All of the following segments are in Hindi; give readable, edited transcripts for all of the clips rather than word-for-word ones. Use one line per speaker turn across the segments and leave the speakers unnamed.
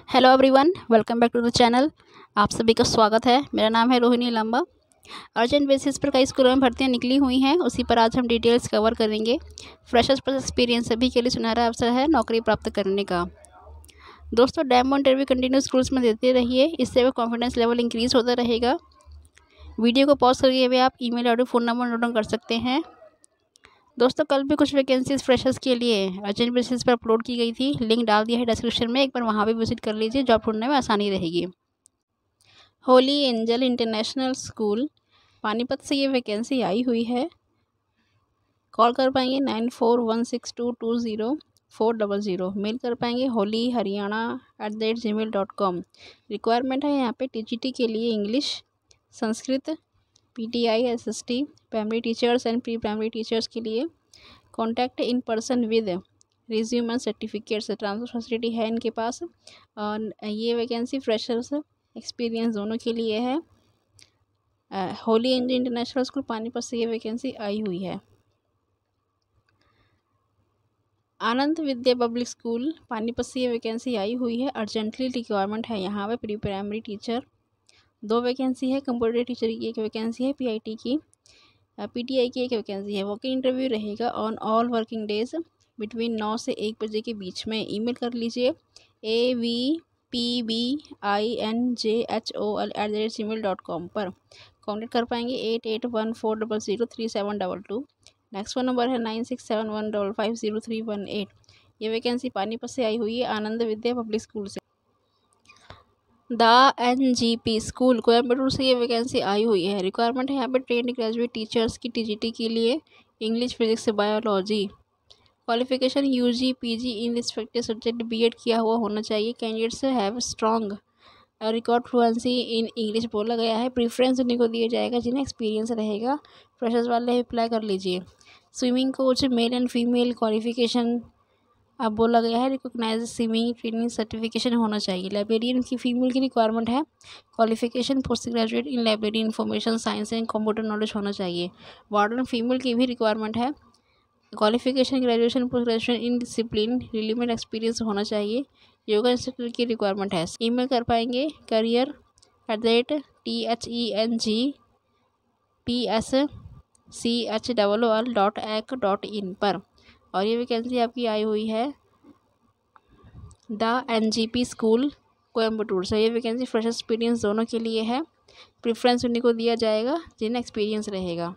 Hello everyone, welcome back to the channel. आप सभी का स्वागत है। मेरा नाम है रोहिणी लंबा। अर्जेंट बेसिस पर कई स्कूलों में भर्तियां निकली हुई हैं, उसी पर आज हम डिटेल्स कवर करेंगे। फ्रेशर्स प्लस एक्सपीरियंस सभी के लिए सुनहरा अवसर है नौकरी प्राप्त करने का। दोस्तों, डेमो इंटरव्यू कंटिन्यू स्कूल्स में देते रहिए, इससे वो कॉन्फिडेंस लेवल इंक्रीज़ होता रहेगा। वीडियो को पॉज करके भी आप ईमेल और फ़ोन नंबर नोट डाउन कर सकते हैं। दोस्तों, कल भी कुछ वैकेंसीज फ्रेशर्स के लिए अर्जेंट बेसिस पर अपलोड की गई थी, लिंक डाल दिया है डिस्क्रिप्शन में, एक बार वहाँ भी विजिट कर लीजिए, जॉब ढूंढने में आसानी रहेगी। Holi angel international school Panipat से ये वैकेंसी आई हुई है। कॉल कर पाएंगे 9416220400। मेल कर पाएंगे holiharyana@gmail.com। रिक्वायरमेंट है यहाँ पे टीजीटी के लिए English, Sanskrit, PTI, SST, primary teachers and pre primary teachers के लिए। Contact in person with resume and certificates. Transfer facility है इनके पास। और ये वैकेंसी फ्रेशर्स एक्सपीरियंस दोनों के लिए है। Holi angel international school Panipat से ये वैकेंसी आई हुई है। आनंद विद्या पब्लिक स्कूल पानीपत से ये वैकेंसी आई हुई है। अर्जेंटली रिक्वायरमेंट है यहाँ पे प्री प्राइमरी टीचर। 2 वैकेंसी है। कंप्यूटर टीचर की 1 वैकेंसी है। पीआईटी की पीटीआई की 1 वैकेंसी है। वॉक इन इंटरव्यू रहेगा on all working days between 9 से 1 बजे के बीच में। ईमेल कर लीजिए avpbinjhol@gmail.com पर। कॉन्टेक्ट कर पाएंगे 8814003722। नेक्स्ट फ़ोन नंबर है 9671550318। ये वैकेंसी पानीपत से आई हुई है, आनंद विद्या पब्लिक स्कूल से। द एनजीपी स्कूल कोयम्बटूर से ये वैकेंसी आई हुई है। रिक्वायरमेंट है यहाँ पे ट्रेंड ग्रेजुएट टीचर्स की टीजीटी के लिए English, physics, biology. Qualification UG PG in respective subject BEd किया हुआ होना चाहिए। Candidates have strong record fluency in English बोला गया है। प्रीफ्रेंस उन्हीं को दिया जाएगा जिन्हें एक्सपीरियंस रहेगा। फ्रेशर्स वाले अप्लाई कर लीजिए। Swimming coach male and female qualification अब बोला गया है। रिकॉग्नाइज स्विमिंग ट्रेनिंग सर्टिफिकेशन होना चाहिए। लाइब्रेरियन की फीमेल की रिक्वायरमेंट है। Qualification post graduate in library information science and computer knowledge होना चाहिए। वार्डन फीमेल की भी रिक्वायरमेंट है। Qualification graduation post graduation in discipline relevant experience होना चाहिए। योगा इंस्ट्रक्टर की रिक्वायरमेंट है। ईमेल कर पाएंगे career@thenGPSCHOOL.ac.in पर। और ये वैकेंसी आपकी आई हुई है द एनजीपी स्कूल कोयम्बटूर से। ये वैकेंसी फ्रेश एक्सपीरियंस दोनों के लिए है। प्रेफरेंस उन्हीं को दिया जाएगा जिन्हें एक्सपीरियंस रहेगा।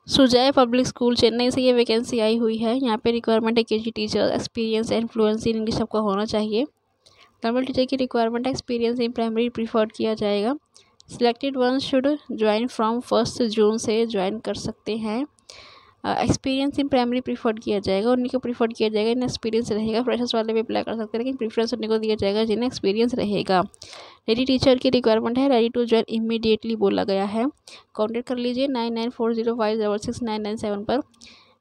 सुजय पब्लिक स्कूल चेन्नई से ये वैकेंसी आई हुई है। यहाँ पे रिक्वायरमेंट है KG teacher, experience and fluency in English सबका होना चाहिए। नॉर्मल टीचर की रिक्वायरमेंट है। एक्सपीरियंस इन प्राइमरी प्रीफर्ड किया जाएगा। Selected one should join from 1 जून से ज्वाइन कर सकते हैं। एक्सपीरियंस इन प्राइमरी प्रीफर्ड किया जाएगा, उन्हीं को प्रीफर्ड किया जाएगा जिन्हें एक्सपीरियंस रहेगा। फ्रेशर्स वाले भी अप्लाई कर सकते हैं, लेकिन प्रीफरेंस उन्हीं को दिया जाएगा जिन्हें एक्सपीरियंस रहेगा। लेडी टीचर की रिक्वायरमेंट है। रेडी टू ज्वाइन इमीडिएटली बोला गया है। कॉन्टेक्ट कर लीजिए 9940566997 पर।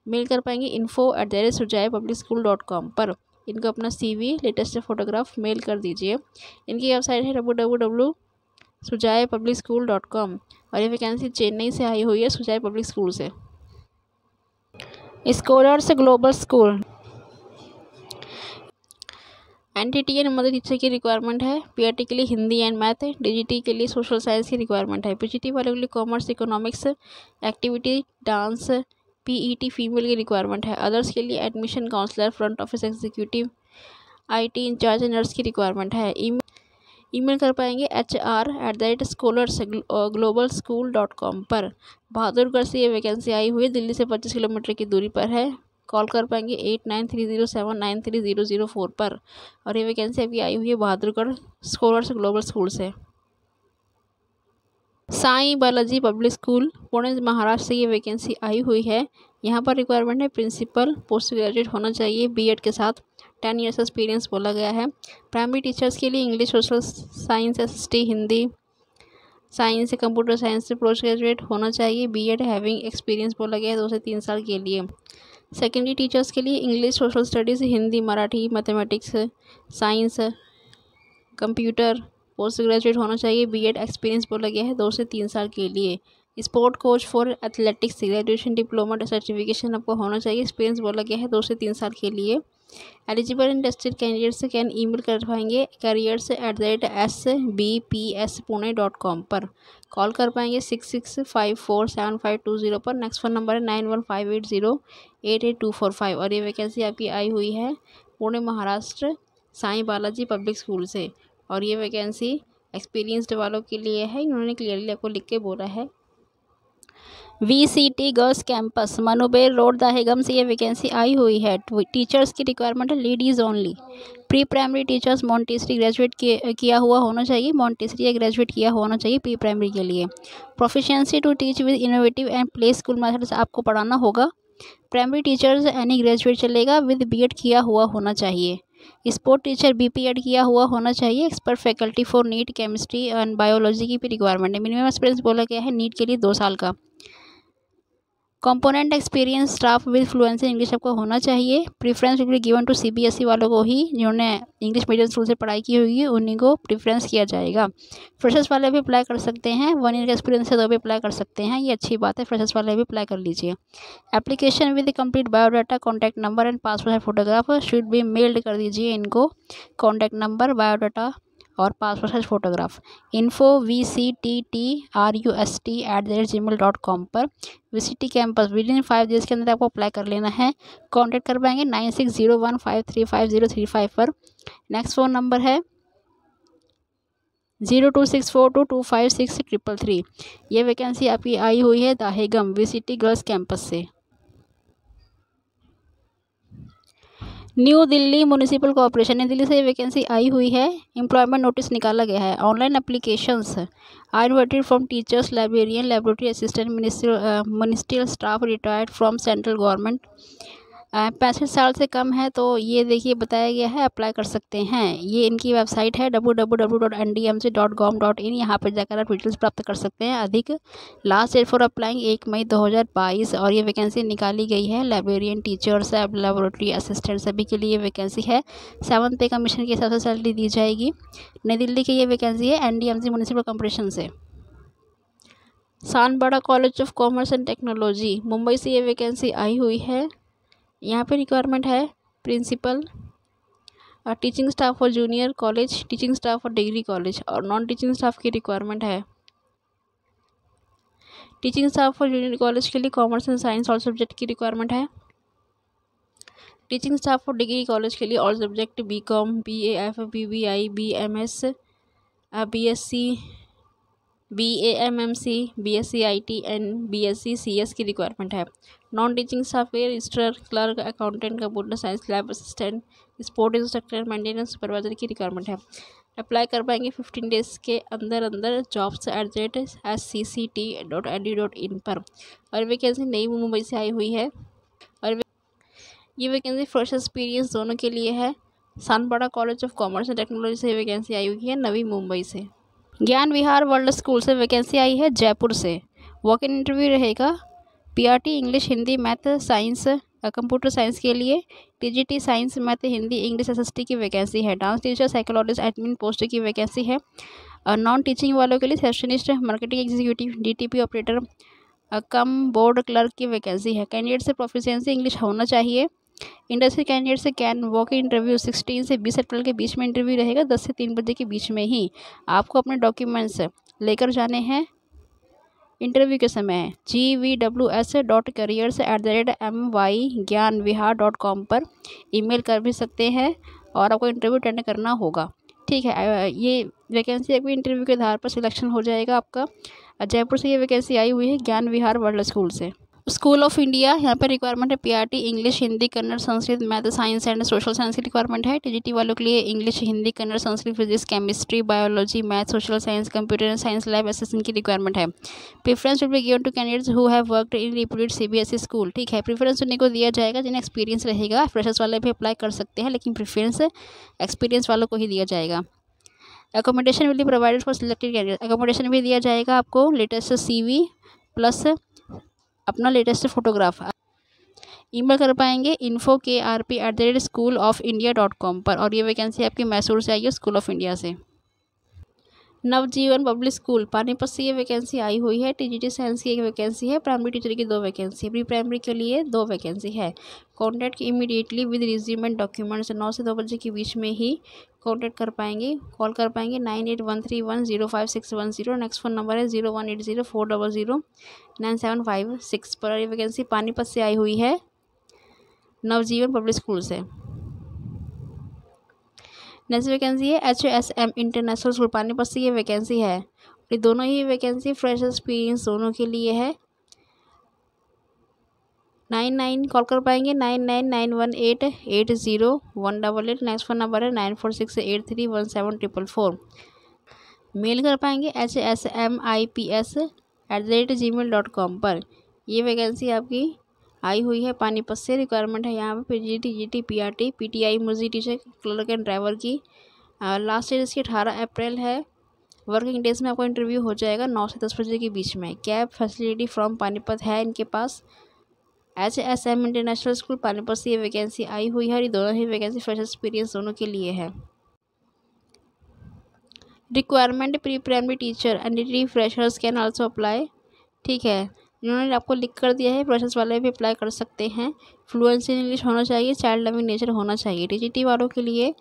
मेल कर पाएंगे info@sujaypublicschool.com पर। इनको अपना CV लेटेस्ट फोटोग्राफ मेल कर दीजिए। इनकी वेबसाइट है www.sujaypublicschool.com। और ये वैकेंसी चेन्नई से आई हुई है, सुजय पब्लिक स्कूल से। Scholars global school NTT and mother teacher की रिक्वायरमेंट है। पीआरटी के लिए हिंदी एंड मैथ, डीजीटी के लिए सोशल साइंस की रिक्वायरमेंट है। पीजीटी वालों के लिए commerce, economics, activity, dance, PET female की रिक्वायरमेंट है। अदर्स के लिए admission counsellor, front office executive, IT incharge, nurse की रिक्वायरमेंट है। ईमेल कर पाएंगे HR@scholarsglobalschool.com पर। बहादुरगढ़ से ये वैकेंसी आई हुई है, दिल्ली से 25 किलोमीटर की दूरी पर है। कॉल कर पाएंगे 8930793004 पर। और ये वैकेंसी अभी आई हुई है बहादुरगढ़ स्कॉलर्स ग्लोबल स्कूल से। साईं बालाजी पब्लिक स्कूल पुणे महाराष्ट्र से ये वैकेंसी आई हुई है। यहाँ पर रिक्वायरमेंट है प्रिंसिपल, पोस्ट ग्रेजुएट होना चाहिए बीएड के साथ। 10 ईयर्स एक्सपीरियंस बोला गया है। प्राइमरी टीचर्स के लिए English, social science, SST, Hindi, science, computer science से पोस्ट ग्रेजुएट होना चाहिए। बीएड हैविंग एक्सपीरियंस बोला गया है 2 से 3 साल के लिए। सेकेंडरी टीचर्स के लिए English, social studies, Hindi, Marathi, mathematics, science, computer, post graduate होना चाहिए। बीएड एक्सपीरियंस बोला गया है 2 से 3 साल के लिए। Sport coach for athletics graduation diploma certification आपको होना चाहिए। एक्सपीरियंस बोला गया है 2 से 3 साल के लिए। Eligible interested candidates can email कर पाएंगे careers@sbpspune.com पर। कॉल कर पाएंगे 66547520 पर। नेक्स्ट फ़ोन नंबर है 9158088245। और ये वैकेंसी आपकी आई हुई है पुणे महाराष्ट्र साईं बालाजी पब्लिक स्कूल से। और ये वैकेंसी एक्सपीरियंस्ड वालों के लिए है। इन्होंने क्लियरली आपको लिख के बोला है। VCT गर्ल्स कैंपस मनुबेर रोड दहेगम से ये वैकेंसी आई हुई है। टीचर्स की रिक्वायरमेंट है ladies only. Pre primary teachers Montessori graduate किया हुआ होना चाहिए। मॉन्टेसरी या ग्रेजुएट किया होना चाहिए प्री प्राइमरी के लिए। Proficiency to teach with innovative and play school methods आपको पढ़ाना होगा। प्राइमरी टीचर्स एनी ग्रेजुएट चलेगा विद BEd किया हुआ होना चाहिए। स्पोर्ट टीचर BPEd किया हुआ होना चाहिए। Expert faculty for NEET chemistry and biology की भी रिक्वायरमेंट है। मिनिमम एक्सपीरियंस बोला गया है नीट के लिए 2 साल का। Competent experience staff with fluency English आपको होना चाहिए। Preference will be given to CBSE वालों को ही, जिन्होंने इंग्लिश मीडियम स्कूल से पढ़ाई की हुई है उन्हीं को प्रीफरेंस किया जाएगा। फ्रेशर्स वाले भी अप्लाई कर सकते हैं। 1 ईयर का एक्सपीरियंस है तो भी अप्लाई कर सकते हैं, ये अच्छी बात है। फ्रेशर्स वाले भी अप्लाई कर लीजिए। Application with complete biodata, contact number and passport photograph should be meld कर दीजिए इनको। कॉन्टैक्ट नंबर, बायोडाटा और passport size photograph info vcttrust@gmail.com पर। VCT campus with in 5 days के अंदर आपको अप्लाई कर लेना है। कॉन्टैक्ट कर पाएंगे 9601535035 पर। नेक्स्ट फ़ोन नंबर है 0264225633। ये वैकेंसी आपकी आई हुई है दहेगम VCT गर्ल्स कैंपस से। न्यू दिल्ली म्यूनिसिपल कॉर्पोरेशन, नई दिल्ली से वैकेंसी आई हुई है। एम्प्लॉयमेंट नोटिस निकाला गया है। Online applications are invited from teachers, librarian, laboratory assistant, ministerial staff retired from central government. 65 साल से कम है तो ये देखिए बताया गया है अप्लाई कर सकते हैं। ये इनकी वेबसाइट है www.ndmc.gov.in। यहाँ पर जाकर आप डिटेल्स प्राप्त कर सकते हैं। अधिक लास्ट डेट फॉर अप्लाइंग 1 मई 2022। और ये वैकेंसी निकाली गई है लाइब्रेरियन, टीचर्स, लेबोरेटरी असिस्टेंट सभी के लिए वैकेंसी है। 7th पे कमीशन के हिसाब से सैलरी दी जाएगी। नई दिल्ली की ये वैकेंसी है NDMC म्यूनिसिपल कॉर्पोरेशन से। Sanpada college of commerce and technology Mumbai से ये वैकेंसी आई हुई है। यहाँ पे रिक्वायरमेंट है principal, teaching staff for junior college, teaching staff for degree college और नॉन टीचिंग स्टाफ की रिक्वायरमेंट है। Teaching staff for junior college के लिए commerce and science all subject की रिक्वायरमेंट है। Teaching staff for degree college के लिए all subject BCom, BAF, BBI, BMS, BSc, BAMMC, BSc IT and BSc CS की रिक्वायरमेंट है। नॉन टीचिंग स्टाफ के registrar, clerk, accountant, computer science lab assistant, sport instructor, maintenance supervisor की रिक्वायरमेंट है। अप्लाई कर पाएंगे 15 डेज़ के अंदर अंदर jobs@scct.edu.in पर। और वैकेंसी नई मुंबई से आई हुई है। और ये वैकेंसी फ्रेश एक्सपीरियंस दोनों के लिए है। Sanpada college of commerce and technology से वैकेंसी आई हुई है नवी मुंबई से। ज्ञान विहार वर्ल्ड स्कूल से वैकेंसी आई है जयपुर से। वॉक इन इंटरव्यू रहेगा। PRT English, Hindi, math, science, computer science के लिए। TGT science, math, Hindi, English SST की वैकेंसी है। Dance teacher, psychologist, admin post की वैकेंसी है। नॉन टीचिंग वालों के लिए receptionist, marketing executive, DTP operator, cum board clerk की वैकेंसी है। कैंडिडेट से प्रोफिशिएंसी इंग्लिश होना चाहिए। इंडस्ट्री कैंडिडेट से कैन वॉक इंटरव्यू 16 से 20 अप्रैल के बीच में इंटरव्यू रहेगा। 10 से 3 बजे के बीच में ही आपको अपने डॉक्यूमेंट्स लेकर जाने हैं। इंटरव्यू के समय gvws.careers@mygyanvihar.com पर ईमेल कर भी सकते हैं और आपको इंटरव्यू अटेंड करना होगा। ठीक है, ये वैकेंसी अभी इंटरव्यू के आधार पर सिलेक्शन हो जाएगा आपका। जयपुर से ये वैकेंसी आई हुई है ज्ञान विहार वर्ल्ड स्कूल से। स्कूल ऑफ इंडिया, यहाँ पर रिक्वायरमेंट है PRT English, Hindi, Kannada, Sanskrit, math, science and social science की रिक्वायरमेंट है। TGT वालों के लिए English, Hindi, Kannada, Sanskrit, physics, chemistry, biology, math, social science, computer science lab assistant की रिक्वायरमेंट है। Preference will be given to candidates who have worked in reputed CBSE school. ठीक है, प्रेफरेंस उन्हीं को दिया जाएगा जिन्हें एक्सपीरियंस रहेगा। फ्रेशर्स वाले भी अप्लाई कर सकते हैं लेकिन प्रेफरेंस एक्सपीरियंस वालों को ही दिया जाएगा। Accommodation will be provided for selected candidate. Accommodation भी दिया जाएगा आपको। लेटेस्ट CV प्लस अपना लेटेस्ट फोटोग्राफ ईमेल कर पाएंगे info@schoolofIndia.com पर। और ये वैकेंसी आपकी मैसूर से आई है, स्कूल ऑफ इंडिया से। नवजीवन पब्लिक स्कूल पानीपत से ये वैकेंसी आई हुई है। टीजीटी साइंस की एक वैकेंसी है। प्राइमरी टीचर की 2 वैकेंसी, प्री प्राइमरी के लिए 2 वैकेंसी है। Contact immediately with resume and documents. 9 से 2 बजे के बीच में ही कॉन्टैक्ट कर पाएंगे, कॉल कर पाएंगे 9813105610। नेक्स्ट फ़ोन नंबर है 018040097756 पर। ये वैकेंसी पानीपत से आई हुई है, नवजीवन पब्लिक स्कूल से। नेक्स्ट वैकेंसी है HSM इंटरनेशनल स्कूल पानीपत से ये वैकेंसी है। ये दोनों ही वैकेंसी फ्रेश एक्सपीरियंस दोनों के लिए है। 99 कॉल कर पाएंगे 9991880188। नेक्स्ट फ़ोन नंबर है 9468317444। मेल कर पाएंगे hsmips@gmail.com पर। ये वैकेंसी आपकी आई हुई है पानीपत से। रिक्वायरमेंट है यहाँ पे PGT, TGT, PRT, PTI, music teacher, clerk and driver की। लास्ट डेट इसकी 18 अप्रैल है। वर्किंग डेज में आपको इंटरव्यू हो जाएगा 9 से 10 बजे के बीच में। कैब फैसिलिटी फ्रॉम पानीपत है इनके पास। HSM इंटरनेशनल स्कूल पानीपत से ये वैकेंसी आई हुई है और ये दोनों ही वैकेंसी फ्रेश एक्सपीरियंस दोनों के लिए है। Requirement pre primary teacher and freshers can also apply. ठीक है, इन्होंने आपको लिख कर दिया है, प्रोसेस वाले भी अप्लाई कर सकते हैं। फ्लुएंसी इन इंग्लिश होना चाहिए, चाइल्ड लविंग नेचर होना चाहिए। टीजीटी वालों के लिए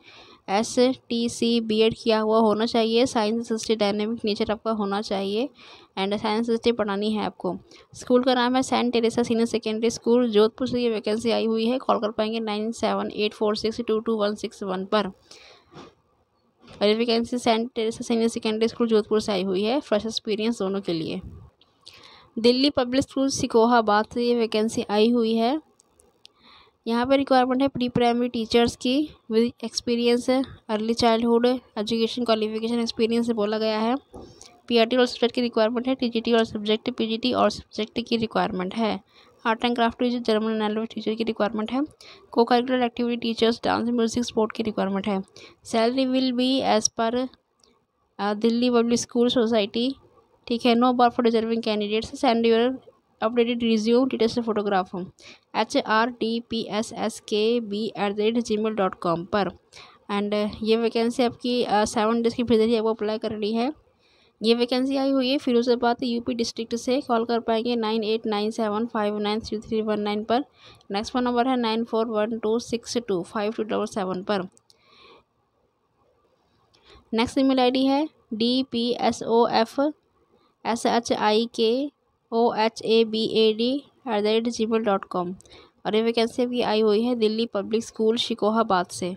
STC BEd किया हुआ होना चाहिए। साइंस असिस्टेंट डायनेमिक नेचर आपका होना चाहिए एंड साइंस असिस्टेंट पढ़ानी है आपको। स्कूल का नाम है Saint Teresa senior secondary school, Jodhpur से ये वैकेंसी आई हुई है। कॉल कर पाएंगे 9784622161 पर। और ये vacancy Saint Teresa senior secondary school Jodhpur से आई हुई है, फ्रेश एक्सपीरियंस दोनों के लिए। दिल्ली पब्लिक स्कूल सिकोहाबाद से ये वैकेंसी आई हुई है। यहाँ पर रिक्वायरमेंट है प्री प्राइमरी टीचर्स की विद एक्सपीरियंस है, early childhood education qualification experience से बोला गया है। पीआरटी और सब्जेक्ट की रिक्वायरमेंट है। टीजीटी और सब्जेक्ट, पीजीटी और सब्जेक्ट की रिक्वायरमेंट है। Art and craft teacher, German and language teacher की रिक्वायरमेंट है। Cocurricular activity teachers, dance, music, sport की रिक्वायरमेंट है। Salary will be as per Delhi public school society. ठीक है, no bar for deserving candidates. Send your updated resume details photograph HRTPSSKB@gmail.com पर। एंड ये वैकेंसी आपकी 7 डेज़ की भीतर ही आपको अप्लाई करनी है। ये वैकेंसी आई हुई है फिरोजाबाद यूपी डिस्ट्रिक्ट से। कॉल कर पाएंगे 9897593319 पर। नेक्स्ट फ़ोन नंबर है 9412625277 पर। नेक्स्ट ईमेल आईडी है dpsof@gmail.com और ये वैकेंसी अभी आई हुई है दिल्ली पब्लिक स्कूल शिकोहाबाद से।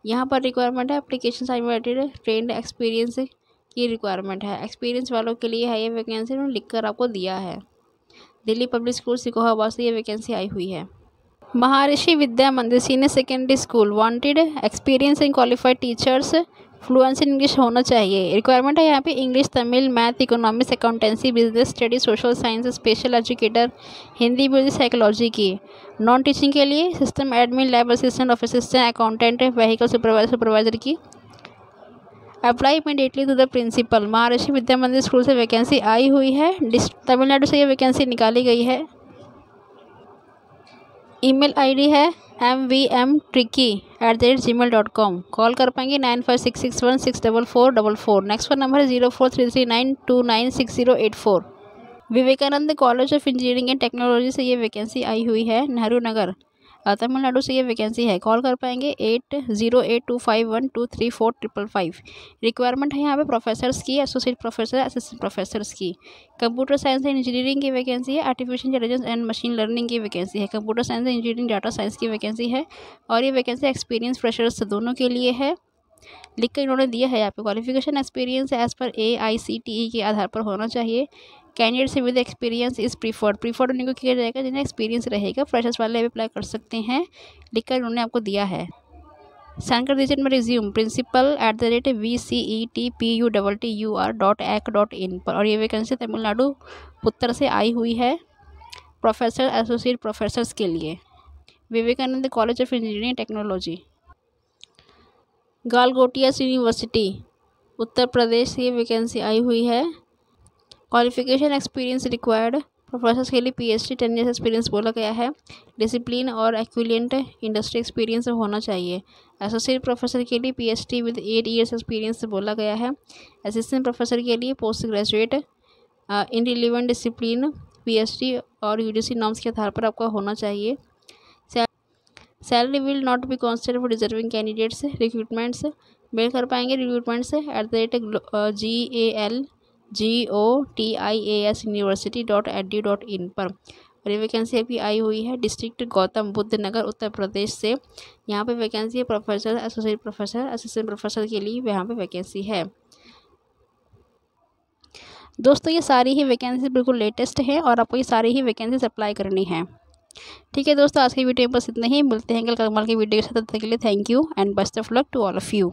यहाँ पर रिक्वायरमेंट है एप्लीकेशन सबमिटेड, ट्रेंड एक्सपीरियंस की रिक्वायरमेंट है। एक्सपीरियंस वालों के लिए है ये वैकेंसी, उन्होंने लिख कर आपको दिया है। दिल्ली पब्लिक स्कूल सिकोहाबाद से ये वैकेंसी आई हुई है। Maharishi Vidya Mandir senior secondary school wanted experience in qualified teachers, fluency in English होना चाहिए। रिक्वायरमेंट है यहाँ पे English, Tamil, math, economics, accountancy, business study, social science, special educator, Hindi, music, psychology की। नॉन टीचिंग के लिए system admin, lab assistant, office assistant, accountant, vehicle supervisor की। Apply immediately to the principal. Maharishi Vidya मंदिर स्कूल से वैकेंसी आई हुई है। तमिलनाडु से ये वैकेंसी निकाली गई है। ईमेल आईडी है mvmtricky@gmail.com। कॉल कर पाएंगे 9566164444। नेक्स्ट फ़ोन नंबर है 0433929608 Vivekanand college of engineering and technology से ये वैकेंसी आई हुई है, नेहरू नगर तमिलनाडु से ये वैकेंसी है। कॉल कर पाएंगे 808251234555। रिक्वायरमेंट है यहाँ पे प्रोफेसर्स की, एसोसिएट प्रोफेसर, असिस्टेंट प्रोफेसर्स की। कंप्यूटर साइंस एंड इंजीनियरिंग की वैकेंसी है। Artificial intelligence and machine learning की वैकेंसी है। Computer science and engineering, data science की वैकेंसी है। और ये वैकेंसी एक्सपीरियंस फ्रेशर्स दोनों के लिए है। लिख कर इन्होंने दिया है यहाँ पे qualification experience as per AICTE के आधार पर होना चाहिए। कैंडिडेट से विद एक्सपीरियंस इज़ प्रीफर्ड उन्हीं को किया जाएगा जिन्हें एक्सपीरियंस रहेगा। फ्रेशर्स वाले भी अप्लाई कर सकते हैं, लिखकर उन्होंने आपको दिया है। सेंड कर दीजिए रिज्यूम principal@vcetputtur.ac.in पर। और ये वैकेंसी तमिलनाडु पुत्र से आई हुई है, प्रोफेसर, एसोसिएट प्रोफेसर्स के लिए। Vivekananda college of engineering technology, Galgotias university, Uttar Pradesh से ये वैकेंसी आई हुई है। क्वालिफिकेशन एक्सपीरियंस रिक्वायर्ड प्रोफेसर के लिए PhD 10 ईयर्स एक्सपीरियंस बोला गया है। डिसिप्लिन और एक्विलियंट इंडस्ट्री एक्सपीरियंस होना चाहिए। एसोसिएट प्रोफेसर के लिए PhD विद 8 ईयर्स एक्सपीरियंस बोला गया है। असिस्टेंट प्रोफेसर के लिए post graduate in relevant discipline PhD और UGC नॉर्म्स के आधार पर आपका होना चाहिए। Salary will not be constant for deserving candidates. Recruitments mail कर पाएंगे रिक्रूटमेंट्स @GOTIASuniversity.edu.in पर। और ये वैकेंसी अभी आई हुई है डिस्ट्रिक्ट गौतम बुद्ध नगर उत्तर प्रदेश से। यहाँ पे वैकेंसी है professor, associate professor, assistant professor के लिए यहाँ पे वैकेंसी है। दोस्तों ये सारी ही वैकेंसी बिल्कुल लेटेस्ट है और आपको ये सारी ही वैकेंसीज अप्लाई करनी है। ठीक है दोस्तों, आज की वीडियो में बस इतना ही। मिलते हैं कल कमाल की वीडियो के साथ। तब तक के लिए thank you and best of luck to all of you.